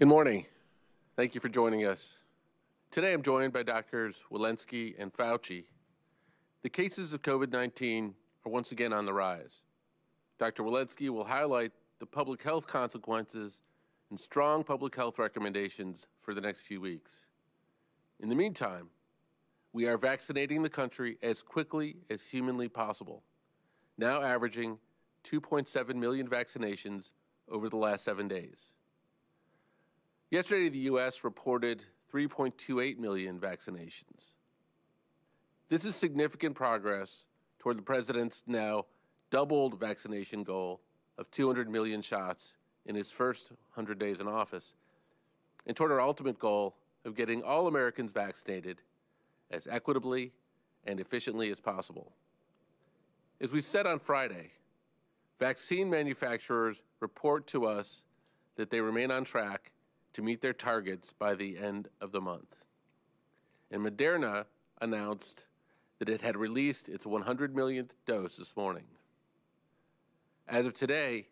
Good morning. Thank you for joining us. Today I'm joined by Drs. Walensky and Fauci. The cases of COVID-19 are once again on the rise. Dr. Walensky will highlight the public health consequences and strong public health recommendations for the next few weeks. In the meantime, we are vaccinating the country as quickly as humanly possible, now averaging 2.7 million vaccinations over the last 7 days. Yesterday, the U.S. reported 3.28 million vaccinations. This is significant progress toward the president's now doubled vaccination goal of 200 million shots in his first 100 days in office, and toward our ultimate goal of getting all Americans vaccinated as equitably and efficiently as possible. As we said on Friday, vaccine manufacturers report to us that they remain on track to meet their targets by the end of the month. And Moderna announced that it had released its 100 millionth dose this morning. As of today,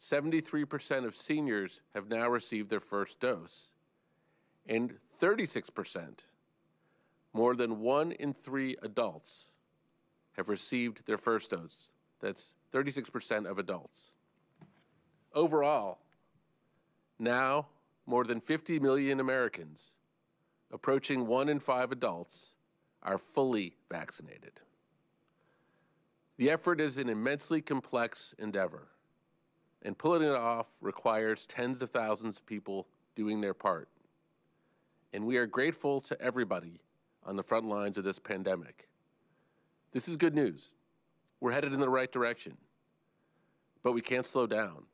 73% of seniors have now received their first dose, and 36%, more than 1 in 3 adults, have received their first dose. That's 36% of adults. Overall, now more than 50 million Americans, approaching 1 in 5 adults, are fully vaccinated. The effort is an immensely complex endeavor, and pulling it off requires tens of thousands of people doing their part. And we are grateful to everybody on the front lines of this pandemic. This is good news. We're headed in the right direction, but we can't slow down.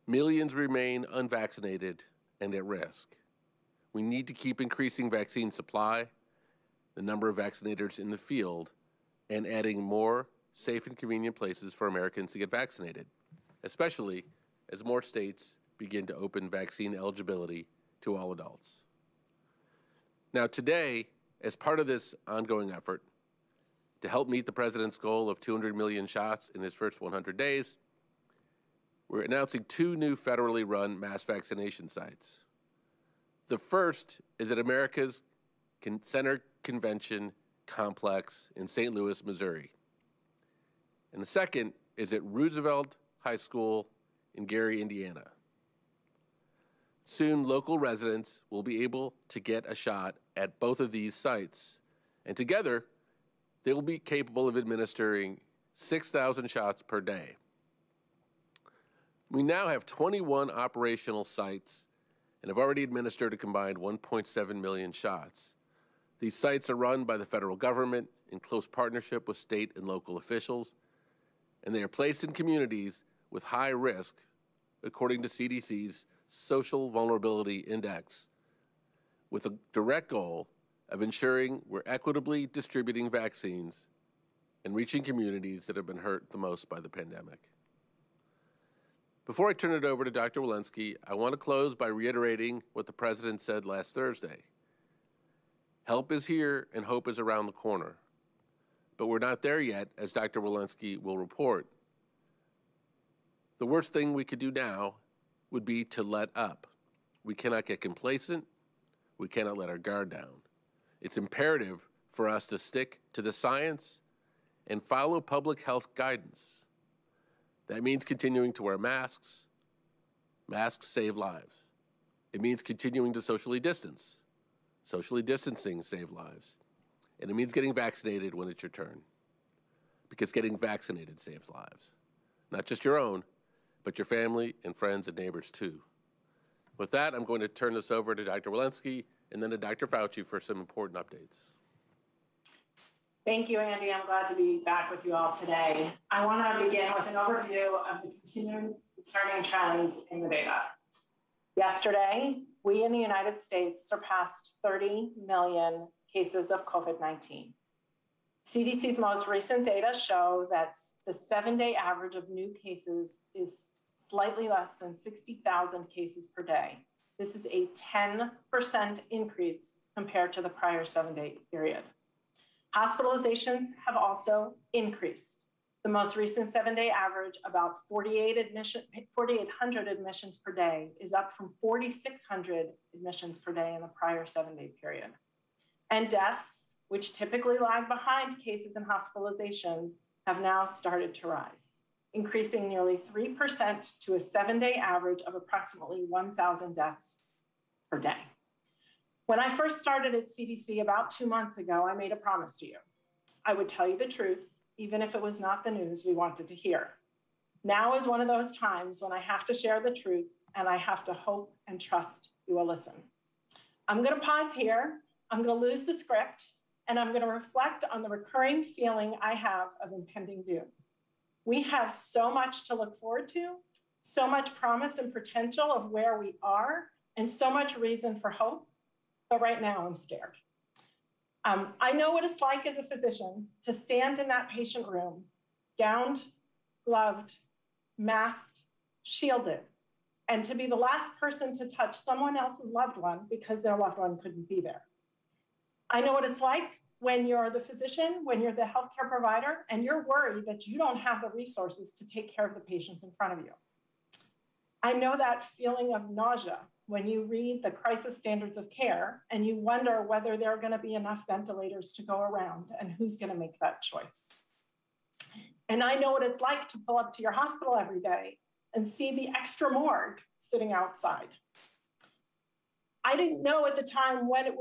Millions remain unvaccinated and at risk. We need to keep increasing vaccine supply, the number of vaccinators in the field, and adding more safe and convenient places for Americans to get vaccinated, especially as more states begin to open vaccine eligibility to all adults. Now today, as part of this ongoing effort to help meet the president's goal of 200 million shots in his first 100 days, we're announcing 2 new federally run mass vaccination sites. The first is at America's Center Convention Complex in St. Louis, Missouri. And the second is at Roosevelt High School in Gary, Indiana. Soon, local residents will be able to get a shot at both of these sites, and together, they will be capable of administering 6,000 shots per day. We now have 21 operational sites and have already administered a combined 1.7 million shots. These sites are run by the federal government in close partnership with state and local officials, and they are placed in communities with high risk, according to CDC's Social Vulnerability Index, with a direct goal of ensuring we're equitably distributing vaccines and reaching communities that have been hurt the most by the pandemic. Before I turn it over to Dr. Walensky, I want to close by reiterating what the President said last Thursday. Help is here and hope is around the corner. But we're not there yet, as Dr. Walensky will report. The worst thing we could do now would be to let up. We cannot get complacent. We cannot let our guard down. It's imperative for us to stick to the science and follow public health guidance. That means continuing to wear masks. Masks save lives. It means continuing to socially distance. Socially distancing saves lives. And it means getting vaccinated when it's your turn. Because getting vaccinated saves lives. Not just your own, but your family and friends and neighbors too. With that, I'm going to turn this over to Dr. Walensky and then to Dr. Fauci for some important updates. Thank you, Andy. I'm glad to be back with you all today. I want to begin with an overview of the continuing concerning trends in the data. Yesterday, we in the United States surpassed 30 million cases of COVID-19. CDC's most recent data show that the 7-day average of new cases is slightly less than 60,000 cases per day. This is a 10% increase compared to the prior 7-day period. Hospitalizations have also increased. The most recent 7-day average, about 4,800 admissions per day, is up from 4,600 admissions per day in the prior 7-day period. And deaths, which typically lag behind cases and hospitalizations, have now started to rise, increasing nearly 3% to a 7-day average of approximately 1,000 deaths per day. When I first started at CDC about 2 months ago, I made a promise to you. I would tell you the truth, even if it was not the news we wanted to hear. Now is one of those times when I have to share the truth, and I have to hope and trust you will listen. I'm going to pause here. I'm going to lose the script, and I'm going to reflect on the recurring feeling I have of impending doom. We have so much to look forward to, so much promise and potential of where we are, and so much reason for hope, but right now I'm scared. I know what it's like as a physician to stand in that patient room, gowned, gloved, masked, shielded, and to be the last person to touch someone else's loved one because their loved one couldn't be there. I know what it's like when you're the physician, when you're the healthcare provider, and you're worried that you don't have the resources to take care of the patients in front of you. I know that feeling of nausea when you read the crisis standards of care and you wonder whether there are going to be enough ventilators to go around and who's going to make that choice. And I know what it's like to pull up to your hospital every day and see the extra morgue sitting outside. I didn't know at the time when it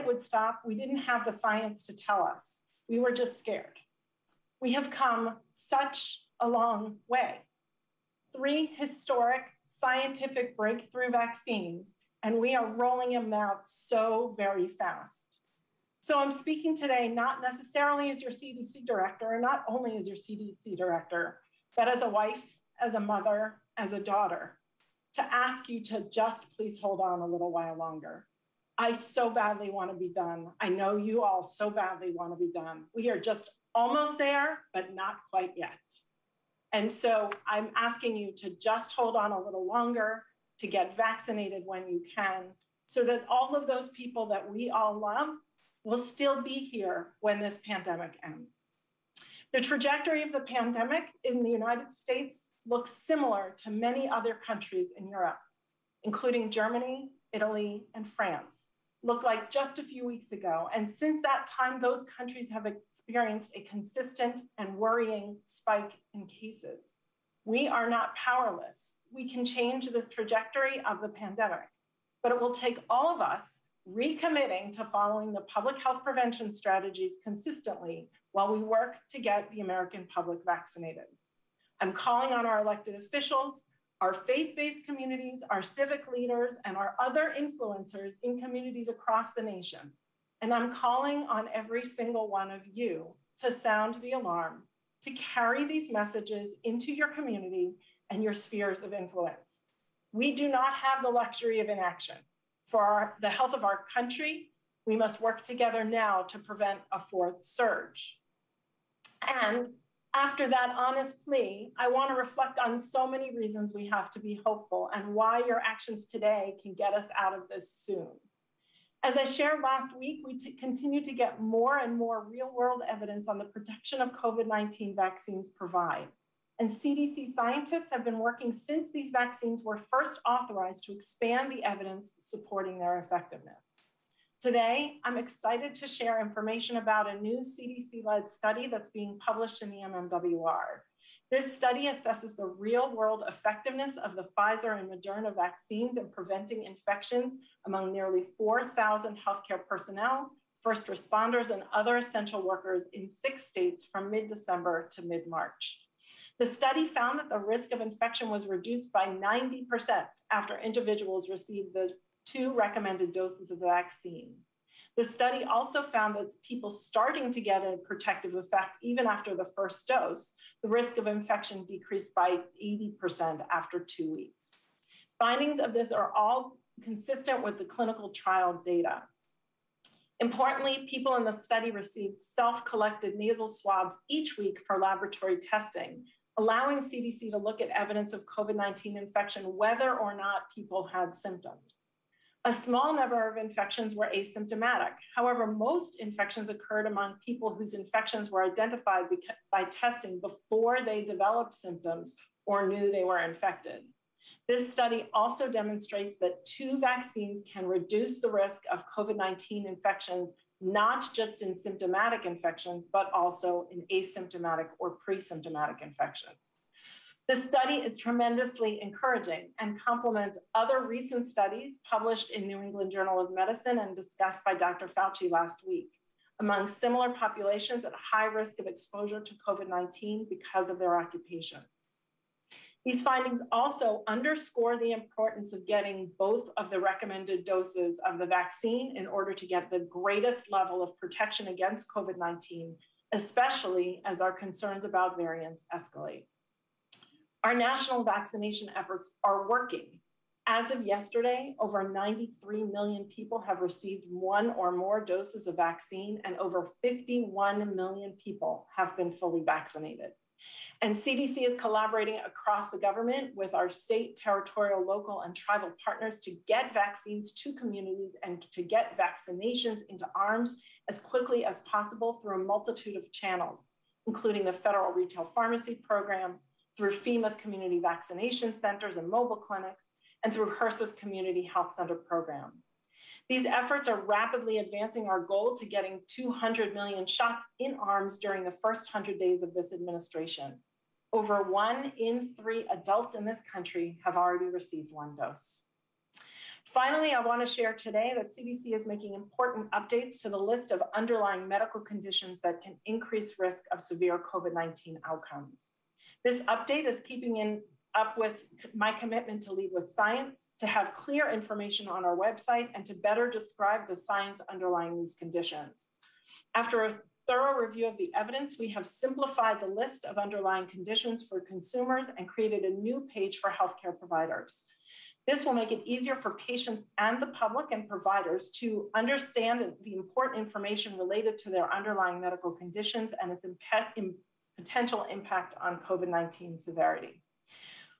would stop. We didn't have the science to tell us. We were just scared. We have come such a long way. 3 historic scientific breakthrough vaccines, and we are rolling them out so very fast. So I'm speaking today not necessarily as your CDC director, or not only as your CDC director, but as a wife, as a mother, as a daughter, to ask you to just please hold on a little while longer. I so badly want to be done. I know you all so badly want to be done. We are just almost there, but not quite yet. And so I'm asking you to just hold on a little longer, to get vaccinated when you can, so that all of those people that we all love will still be here when this pandemic ends. The trajectory of the pandemic in the United States looks similar to many other countries in Europe, including Germany, Italy, and France, looked like just a few weeks ago. And since that time, those countries have experienced a consistent and worrying spike in cases. We are not powerless. We can change this trajectory of the pandemic, but it will take all of us recommitting to following the public health prevention strategies consistently while we work to get the American public vaccinated. I'm calling on our elected officials, our faith-based communities, our civic leaders, and our other influencers in communities across the nation. And I'm calling on every single one of you to sound the alarm, to carry these messages into your community and your spheres of influence. We do not have the luxury of inaction. For the health of our country, we must work together now to prevent a 4th surge. And after that honest plea, I want to reflect on so many reasons we have to be hopeful and why your actions today can get us out of this soon. As I shared last week, we continue to get more and more real-world evidence on the protection of COVID-19 vaccines provide. And CDC scientists have been working since these vaccines were first authorized to expand the evidence supporting their effectiveness. Today, I'm excited to share information about a new CDC-led study that's being published in the MMWR. This study assesses the real-world effectiveness of the Pfizer and Moderna vaccines in preventing infections among nearly 4,000 healthcare personnel, first responders, and other essential workers in 6 states from mid-December to mid-March. The study found that the risk of infection was reduced by 90% after individuals received the 2 recommended doses of the vaccine. The study also found that people starting to get a protective effect even after the first dose, the risk of infection decreased by 80% after 2 weeks. Findings of this are all consistent with the clinical trial data. Importantly, people in the study received self-collected nasal swabs each week for laboratory testing, allowing CDC to look at evidence of COVID-19 infection, whether or not people had symptoms. A small number of infections were asymptomatic. However, most infections occurred among people whose infections were identified by testing before they developed symptoms or knew they were infected. This study also demonstrates that 2 vaccines can reduce the risk of COVID-19 infections, not just in symptomatic infections, but also in asymptomatic or pre-symptomatic infections. The study is tremendously encouraging and complements other recent studies published in New England Journal of Medicine and discussed by Dr. Fauci last week among similar populations at high risk of exposure to COVID-19 because of their occupations. These findings also underscore the importance of getting both of the recommended doses of the vaccine in order to get the greatest level of protection against COVID-19, especially as our concerns about variants escalate. Our national vaccination efforts are working. As of yesterday, over 93 million people have received 1 or more doses of vaccine, and over 51 million people have been fully vaccinated. And CDC is collaborating across the government with our state, territorial, local, and tribal partners to get vaccines to communities and to get vaccinations into arms as quickly as possible through a multitude of channels, including the Federal Retail Pharmacy Program, through FEMA's community vaccination centers and mobile clinics, and through HRSA's Community Health Center program. These efforts are rapidly advancing our goal to getting 200 million shots in arms during the first 100 days of this administration. Over 1 in 3 adults in this country have already received 1 dose. Finally, I want to share today that CDC is making important updates to the list of underlying medical conditions that can increase risk of severe COVID-19 outcomes. This update is keeping up with my commitment to lead with science, to have clear information on our website, and to better describe the science underlying these conditions. After a thorough review of the evidence, we have simplified the list of underlying conditions for consumers and created a new page for healthcare providers. This will make it easier for patients and the public and providers to understand the important information related to their underlying medical conditions and its potential impact on COVID-19 severity.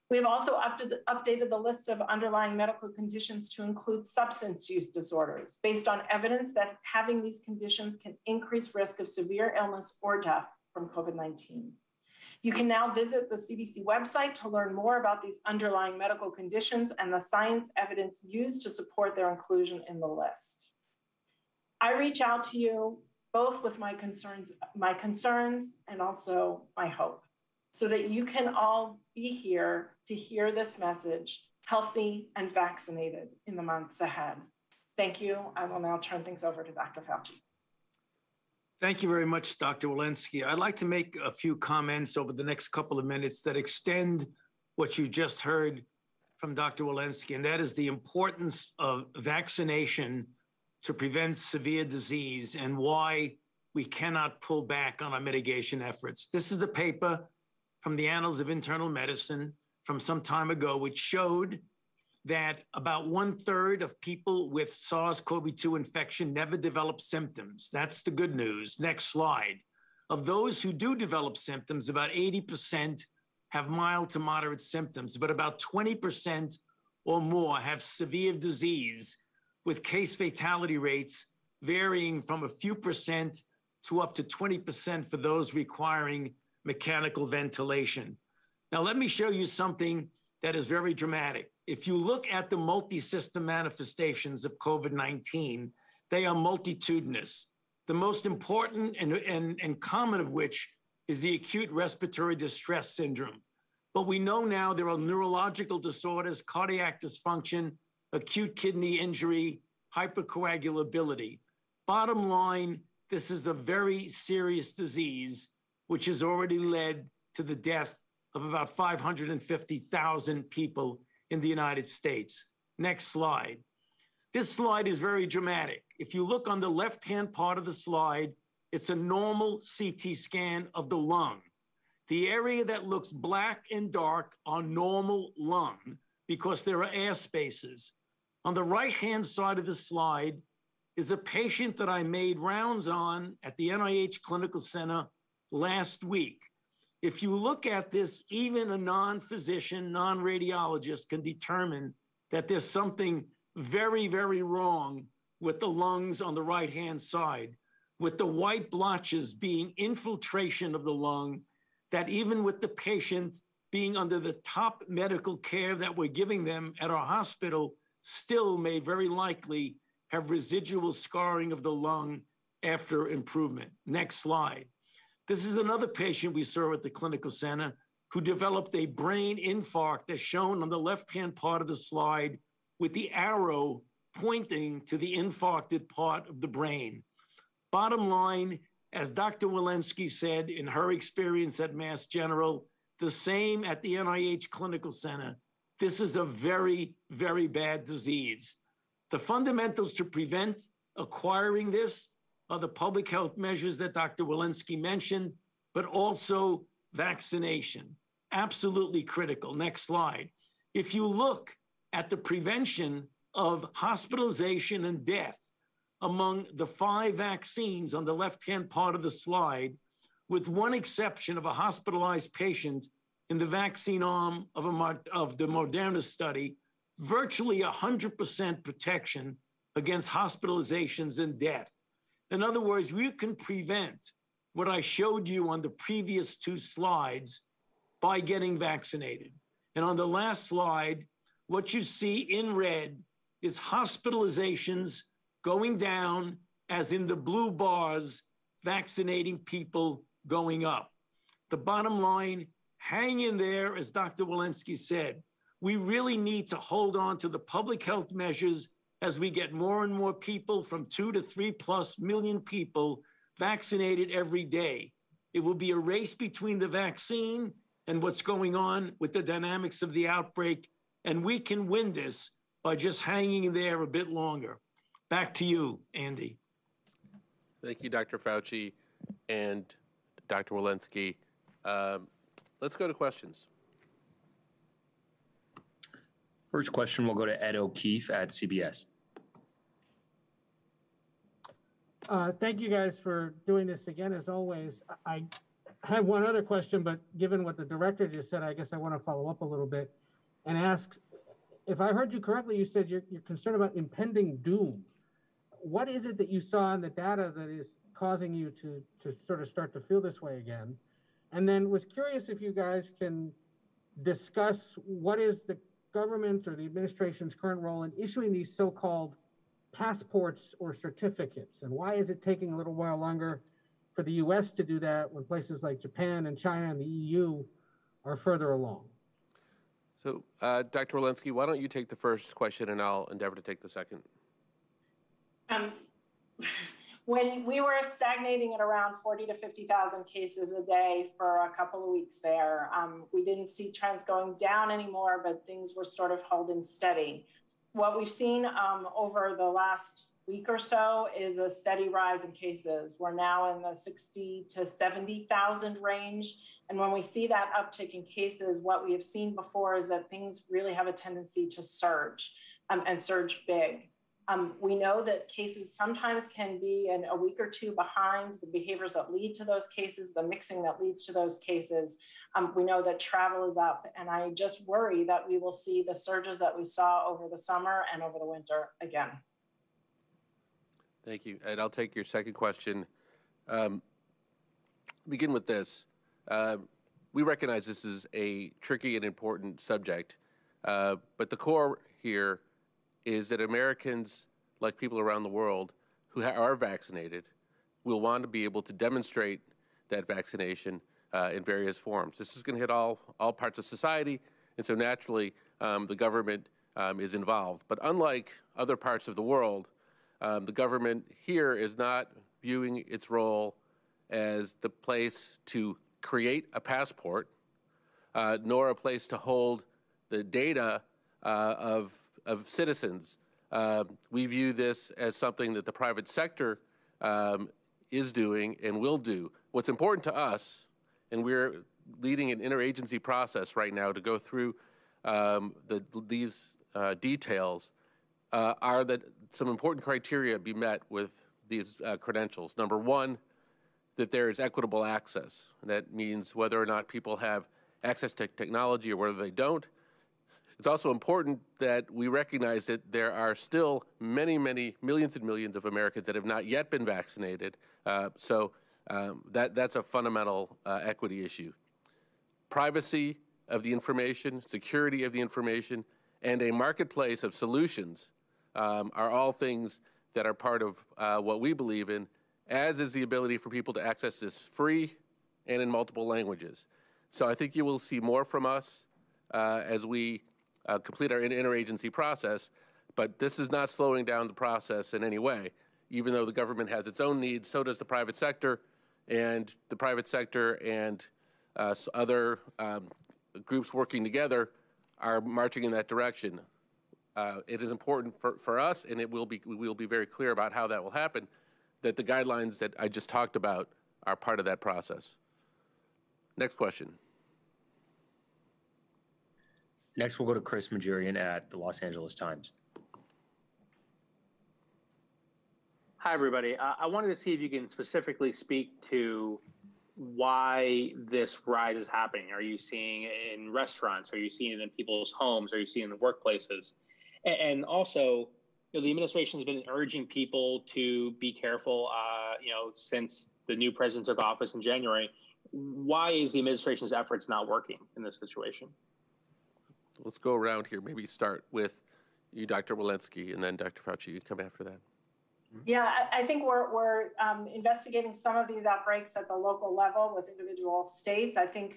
We have also updated the list of underlying medical conditions to include substance use disorders based on evidence that having these conditions can increase risk of severe illness or death from COVID-19. You can now visit the CDC website to learn more about these underlying medical conditions and the science evidence used to support their inclusion in the list. I reach out to you both with my concerns and also my hope, so that you can all be here to hear this message, healthy and vaccinated, in the months ahead. Thank you. I will now turn things over to Dr. Fauci. Thank you very much, Dr. Walensky. I'd like to make a few comments over the next couple of minutes that extend what you just heard from Dr. Walensky, and that is the importance of vaccination to prevent severe disease and why we cannot pull back on our mitigation efforts. This is a paper from the Annals of Internal Medicine from some time ago, which showed that about 1/3 of people with SARS-CoV-2 infection never develop symptoms. That's the good news. Next slide. Of those who do develop symptoms, about 80% have mild to moderate symptoms, but about 20% or more have severe disease, with case fatality rates varying from a few percent to up to 20% for those requiring mechanical ventilation. Now, let me show you something that is very dramatic. If you look at the multi-system manifestations of COVID-19, they are multitudinous. The most important and common of which is the acute respiratory distress syndrome. But we know now there are neurological disorders, cardiac dysfunction, acute kidney injury, hypercoagulability. Bottom line, this is a very serious disease, which has already led to the death of about 550,000 people in the United States. Next slide. This slide is very dramatic. If you look on the left-hand part of the slide, it's a normal CT scan of the lung. The area that looks black and dark are normal lung because there are air spaces. On the right-hand side of the slide is a patient that I made rounds on at the NIH Clinical Center last week. If you look at this, even a non-physician, non-radiologist can determine that there's something very, very wrong with the lungs on the right-hand side, with the white blotches being infiltration of the lung, that even with the patient being under the top medical care that we're giving them at our hospital, still may very likely have residual scarring of the lung after improvement. Next slide. This is another patient we saw at the clinical center who developed a brain infarct, as shown on the left-hand part of the slide, with the arrow pointing to the infarcted part of the brain. Bottom line, as Dr. Walensky said in her experience at Mass General, the same at the NIH Clinical Center, this is a very, very bad disease. The fundamentals to prevent acquiring this are the public health measures that Dr. Walensky mentioned, but also vaccination. Absolutely critical. Next slide. If you look at the prevention of hospitalization and death among the 5 vaccines on the left-hand part of the slide, with one exception of a hospitalized patient in the vaccine arm of the Moderna study, virtually 100% protection against hospitalizations and death. In other words, we can prevent what I showed you on the previous 2 slides by getting vaccinated. And on the last slide, what you see in red is hospitalizations going down, as in the blue bars, vaccinating people going up. The bottom line, hang in there, as Dr. Walensky said. We really need to hold on to the public health measures as we get more and more people, from 2 to 3+ million people, vaccinated every day. It will be a race between the vaccine and what's going on with the dynamics of the outbreak, and we can win this by just hanging in there a bit longer. Back to you, Andy. Thank you, Dr. Fauci and Dr. Walensky. Let's go to questions. First question will go to Ed O'Keefe at CBS. Thank you guys for doing this again, as always. I have one other question, but given what the director just said, I guess I want to follow up a little bit and ask, if I heard you correctly, you said you're concerned about impending doom. What is it that you saw in the data that is causing you to sort of start to feel this way again? And then was curious if you guys can discuss what is the government or the administration's current role in issuing these so-called passports or certificates, and why is it taking a little while longer for the US to do that when places like Japan and China and the EU are further along? So, Dr. Walensky, why don't you take the first question and I'll endeavor to take the second. When we were stagnating at around 40 to 50,000 cases a day for a couple of weeks there, we didn't see trends going down anymore, but things were sort of holding steady. What we've seen over the last week or so is a steady rise in cases. We're now in the 60 to 70,000 range. And when we see that uptick in cases, what we have seen before is that things really have a tendency to surge and surge big. We know that cases sometimes can be a week or 2 behind the behaviors that lead to those cases, the mixing that leads to those cases. We know that travel is up, and I just worry that we will see the surges that we saw over the summer and over the winter again. Thank you. And I'll take your second question. Begin with this. We recognize this is a tricky and important subject, but the core here is that Americans, like people around the world who are vaccinated, will want to be able to demonstrate that vaccination in various forms. This is going to hit all parts of society, and so naturally the government is involved. But unlike other parts of the world, the government here is not viewing its role as the place to create a passport, nor a place to hold the data of citizens. We view this as something that the private sector is doing and will do. What's important to us, and we're leading an interagency process right now to go through these details, are that some important criteria be met with these credentials. Number one, that there is equitable access. That means whether or not people have access to technology or whether they don't. It's also important that we recognize that there are still many, many millions and millions of Americans that have not yet been vaccinated. That's a fundamental equity issue. Privacy of the information, security of the information, and a marketplace of solutions are all things that are part of what we believe in, as is the ability for people to access this free and in multiple languages. So I think you will see more from us as we complete our interagency process, but this is not slowing down the process in any way. Even though the government has its own needs, so does the private sector, and the private sector and other groups working together are marching in that direction. It is important for us, and we will be very clear about how that will happen, that the guidelines that I just talked about are part of that process. Next question. Next, we'll go to Chris Majurian at the Los Angeles Times. Hi, everybody. I wanted to see if you can specifically speak to why this rise is happening. Are you seeing it in restaurants? Are you seeing it in people's homes? Are you seeing it in workplaces? And also, the administration has been urging people to be careful, since the new president took office in January. Why is the administration's efforts not working in this situation? Let's go around here. Maybe start with you, Dr. Walensky, and then Dr. Fauci. You come after that. Yeah, I think we're investigating some of these outbreaks at the local level with individual states. I think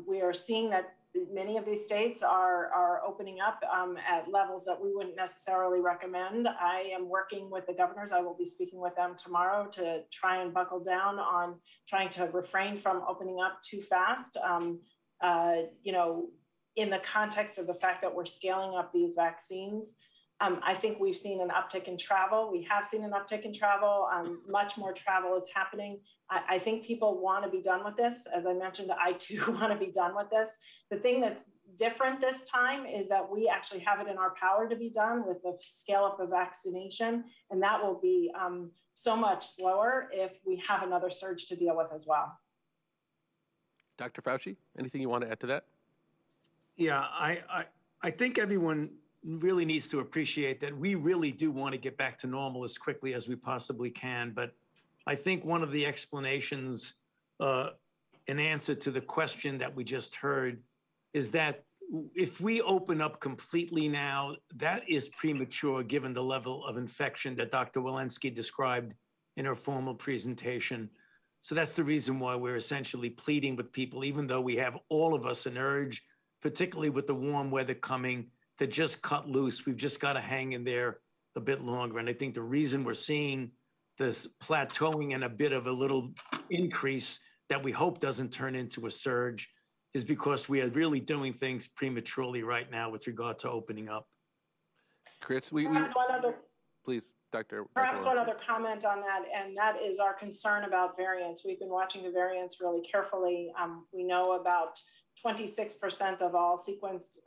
we are seeing that many of these states are opening up at levels that we wouldn't necessarily recommend. I am working with the governors. I will be speaking with them tomorrow to try and buckle down on trying to refrain from opening up too fast. In the context of the fact that we're scaling up these vaccines. I think we've seen an uptick in travel. We have seen an uptick in travel. Much more travel is happening. I think people want to be done with this. As I mentioned, I too want to be done with this. The thing that's different this time is that we actually have it in our power to be done with the scale up of vaccination. And that will be so much slower if we have another surge to deal with as well. Dr. Fauci, anything you want to add to that? Yeah, I think everyone really needs to appreciate that we really do want to get back to normal as quickly as we possibly can. But I think one of the explanations in answer to the question that we just heard is that if we open up completely now, that is premature given the level of infection that Dr. Walensky described in her formal presentation. So that's the reason why we're essentially pleading with people, even though we have all of us an urge, particularly with the warm weather coming, to just cut loose. We've just got to hang in there a bit longer. And I think the reason we're seeing this plateauing and a bit of a little increase that we hope doesn't turn into a surge is because we are really doing things prematurely right now with regard to opening up. Chris, please, Dr. Perhaps one other comment on that, and that is our concern about variants. We've been watching the variants really carefully. We know about 26% of all sequenced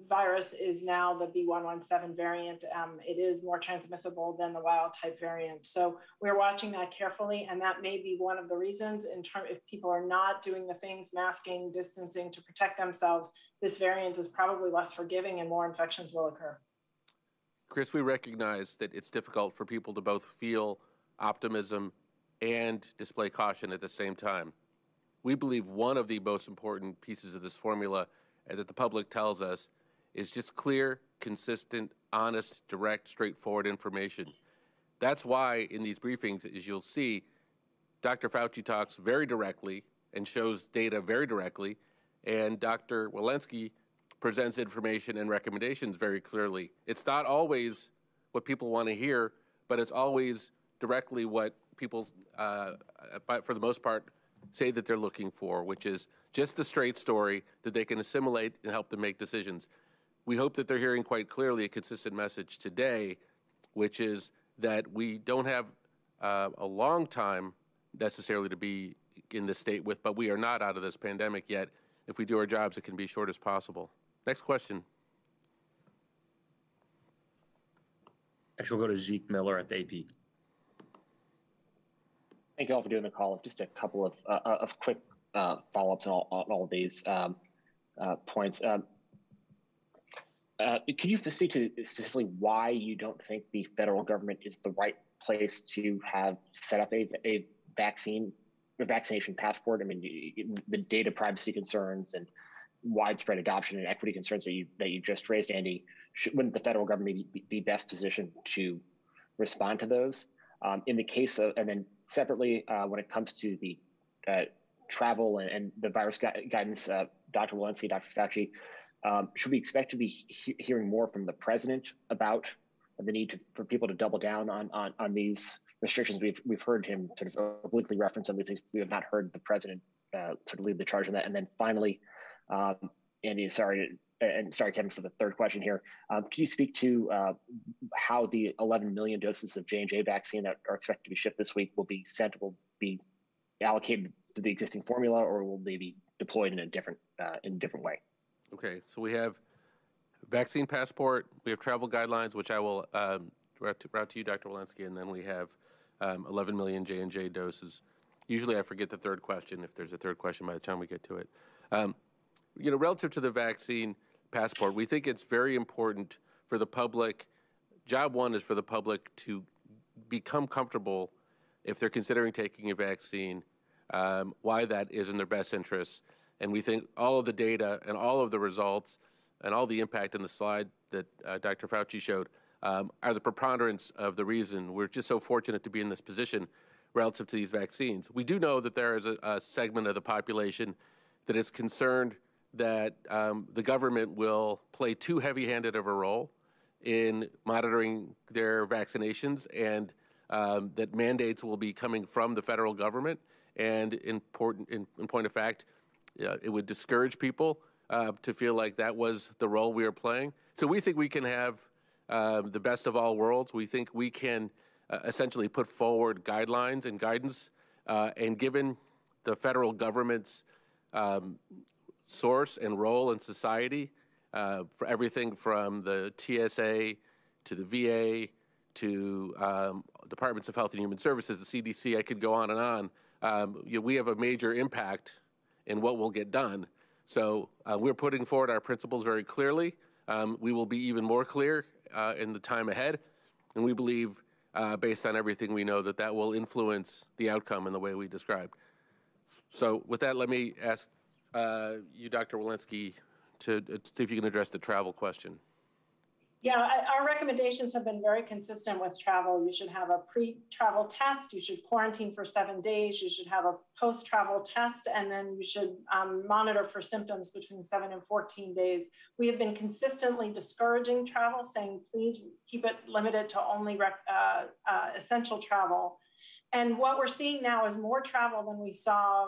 virus is now the B117 variant. It is more transmissible than the wild type variant. So we're watching that carefully, and that may be one of the reasons if people are not doing the things, masking, distancing to protect themselves, this variant is probably less forgiving and more infections will occur. Chris, we recognize that it's difficult for people to both feel optimism and display caution at the same time. We believe one of the most important pieces of this formula that the public tells us is just clear, consistent, honest, direct, straightforward information. That's why in these briefings, as you'll see, Dr. Fauci talks very directly and shows data very directly, and Dr. Walensky presents information and recommendations very clearly. It's not always what people want to hear, but it's always directly what people, for the most part, say that they're looking for, which is just the straight story that they can assimilate and help them make decisions. We hope that they're hearing quite clearly a consistent message today, which is that we don't have a long time necessarily to be in this state with, but we are not out of this pandemic yet. If we do our jobs, it can be short as possible. Next question. Next, we'll go to Zeke Miller at the AP. Thank you all for doing the call. Just a couple of quick follow-ups on all of these points. Could you speak to specifically why you don't think the federal government is the right place to have set up a vaccination passport? I mean, the data privacy concerns and widespread adoption and equity concerns that you just raised, Andy. Wouldn't the federal government be best positioned to respond to those? In the case of, and then separately, when it comes to the travel and the virus guidance, Dr. Walensky, Dr. Fauci, should we expect to be hearing more from the president about the need for people to double down on these restrictions? We've heard him sort of obliquely reference some of these things. We have not heard the president sort of lead the charge on that. And then finally, Andy, sorry, Kevin, for the third question here. Could you speak to how the 11 million doses of J&J vaccine that are expected to be shipped this week will be sent, will be allocated to the existing formula, or will they be deployed in a different way? Okay, so we have vaccine passport, we have travel guidelines, which I will route to you, Dr. Walensky, and then we have 11 million J&J doses. Usually I forget the third question, if there's a third question by the time we get to it. Relative to the vaccine passport, we think it's very important for the public. Job one is for the public to become comfortable if they're considering taking a vaccine, why that is in their best interest. And we think all of the data and all of the results and all the impact in the slide that Dr. Fauci showed are the preponderance of the reason we're just so fortunate to be in this position relative to these vaccines. We do know that there is a segment of the population that is concerned that the government will play too heavy-handed of a role in monitoring their vaccinations, and that mandates will be coming from the federal government. And in point of fact, it would discourage people to feel like that was the role we are playing. So we think we can have the best of all worlds. We think we can essentially put forward guidelines and guidance, and given the federal government's source and role in society, for everything from the TSA to the VA to Departments of Health and Human Services, the CDC, I could go on and on. We have a major impact in what will get done. So we're putting forward our principles very clearly. We will be even more clear in the time ahead. And we believe, based on everything we know, that will influence the outcome in the way we described. So with that, let me ask you, Dr. Walensky, to see if you can address the travel question. Yeah, our recommendations have been very consistent with travel. You should have a pre-travel test, you should quarantine for 7 days, you should have a post-travel test, and then you should monitor for symptoms between 7 and 14 days. We have been consistently discouraging travel, saying please keep it limited to only essential travel. And what we're seeing now is more travel than we saw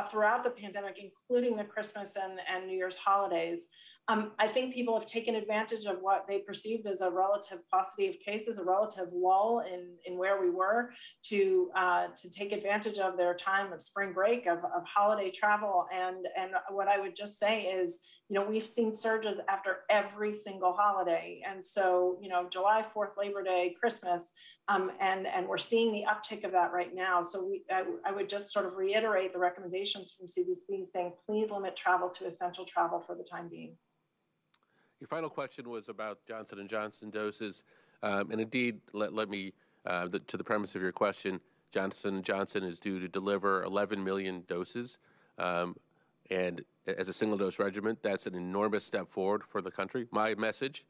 throughout the pandemic, including the Christmas and New Year's holidays. I think people have taken advantage of what they perceived as a relative paucity of cases, a relative lull in where we were, to take advantage of their time of spring break, of holiday travel. And what I would just say is, we've seen surges after every single holiday. And so, July 4th, Labor Day, Christmas, and we're seeing the uptick of that right now. So I would just sort of reiterate the recommendations from CDC saying, please limit travel to essential travel for the time being. Your final question was about Johnson & Johnson doses. And indeed, let me, to the premise of your question, Johnson & Johnson is due to deliver 11 million doses. And as a single dose regimen, that's an enormous step forward for the country. My message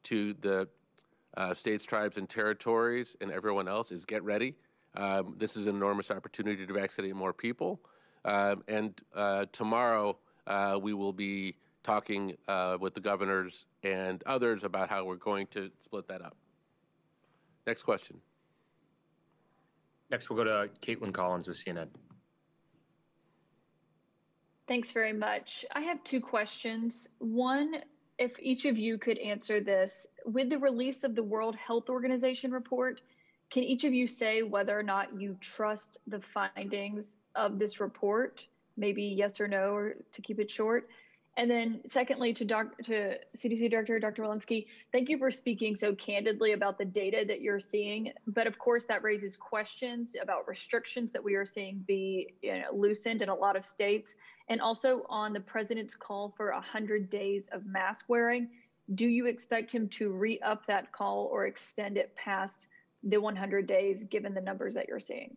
to the states, tribes, and territories and everyone else is get ready. This is an enormous opportunity to vaccinate more people. And tomorrow we will be talking with the governors and others about how we're going to split that up. Next question. Next, we'll go to Caitlin Collins with CNN. Thanks very much. I have two questions. One, if each of you could answer this, with the release of the World Health Organization report, can each of you say whether or not you trust the findings of this report? Maybe yes or no, or to keep it short. And then secondly, to CDC Director, Dr. Walensky, thank you for speaking so candidly about the data that you're seeing. But of course, that raises questions about restrictions that we are seeing be loosened in a lot of states. And also on the president's call for 100 days of mask wearing, do you expect him to re-up that call or extend it past the 100 days, given the numbers that you're seeing?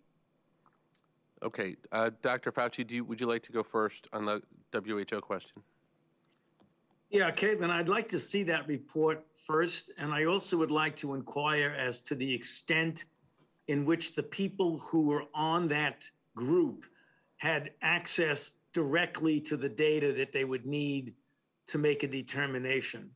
Okay, Dr. Fauci, would you like to go first on the WHO question? Yeah, Caitlin, I'd like to see that report first, and I also would like to inquire as to the extent in which the people who were on that group had access directly to the data that they would need to make a determination.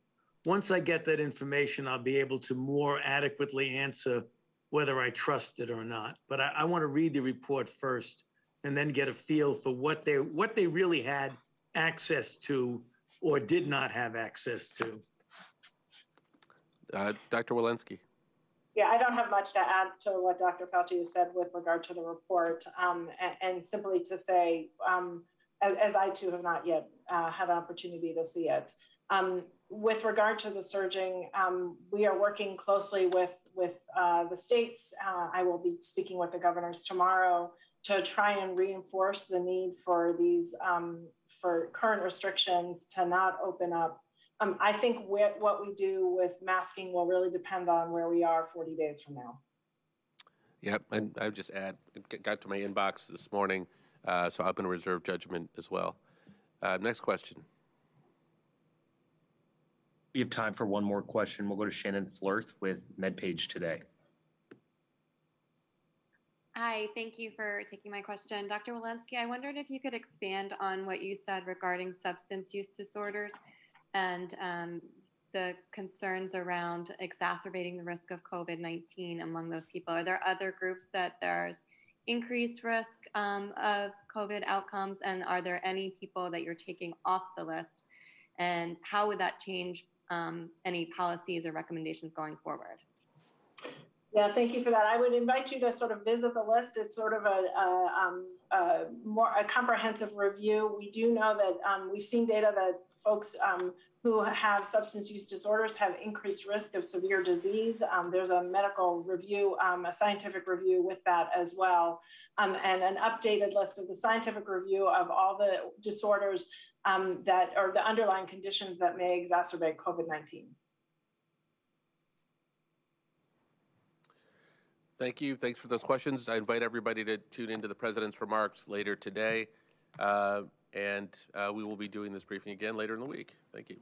Once I get that information, I'll be able to more adequately answer whether I trust it or not. But I want to read the report first and then get a feel for what they really had access to or did not have access to. Dr. Walensky. Yeah, I don't have much to add to what Dr. Fauci has said with regard to the report, and simply to say, as I too have not yet had an opportunity to see it. With regard to the surging, we are working closely with the states. I will be speaking with the governors tomorrow to try and reinforce the need for these for current restrictions to not open up. I think what we do with masking will really depend on where we are 40 days from now. Yep, and I would just add, it got to my inbox this morning, so I'm going to reserve judgment as well. Next question. We have time for one more question. We'll go to Shannon Flirth with MedPage Today. Hi, thank you for taking my question. Dr. Walensky, I wondered if you could expand on what you said regarding substance use disorders and the concerns around exacerbating the risk of COVID-19 among those people. Are there other groups that there's increased risk of COVID outcomes, and are there any people that you're taking off the list? And how would that change any policies or recommendations going forward? Yeah, thank you for that. I would invite you to sort of visit the list. It's sort of a comprehensive review. We do know that we've seen data that folks who have substance use disorders have increased risk of severe disease. There's a medical review, a scientific review with that as well, and an updated list of the scientific review of all the disorders that are the underlying conditions that may exacerbate COVID-19. Thank you. Thanks for those questions. I invite everybody to tune into the President's remarks later today, and we will be doing this briefing again later in the week. Thank you.